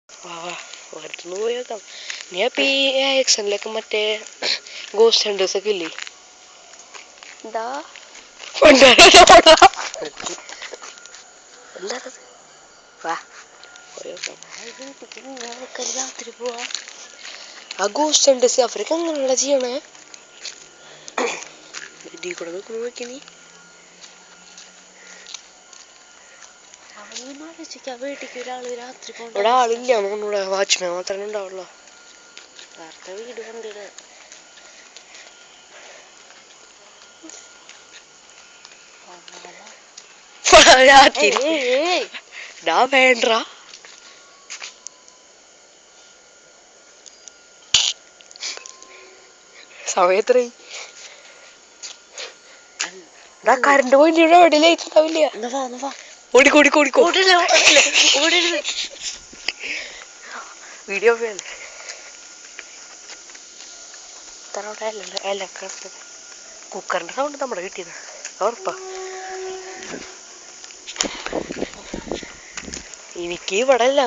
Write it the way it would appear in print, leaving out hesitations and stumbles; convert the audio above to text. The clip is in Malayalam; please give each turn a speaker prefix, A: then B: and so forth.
A: ഒരിടത്തുനിന്ന് പോയി നോക്കാം. നീ അപ്പം ഈ ആക്സണിലൊക്കെ മറ്റേ ഗോസ്റ്റ് ഹണ്ടേഴ്സ് ഒക്കെ ഇല്ലേ? എന്താ എന്താണത്? വാ രാത്രി പോവാ. ആ ഗോസ്റ്റ് ഹണ്ടേഴ്സ് അവരൊക്കെ അങ്ങനെയുള്ള ചെയ്യണേ. ഇതിൽ കൂടെ നോക്കി നീ ഇവിടെ ആളില്ല. നമ്മളിവിടെ വാച്ച്മാൻ മാത്രമേ ഉണ്ടാവുള്ളൂ. വേറെ വീട് കണ്ടില്ല. രാത്രി വേണ്ട സമയത്ര കറണ്ട് പോയിട്ട് എവിടെ ലൈറ്റ് ഉണ്ടാവില്ല. ഓടിക്കോടിക്കോടിക്കോ വീഡിയോ കുക്കറിന്റെ സൗണ്ട് നമ്മുടെ കിട്ടിയത് ഉറപ്പാ. എനിക്ക് ഇവിടെ അല്ല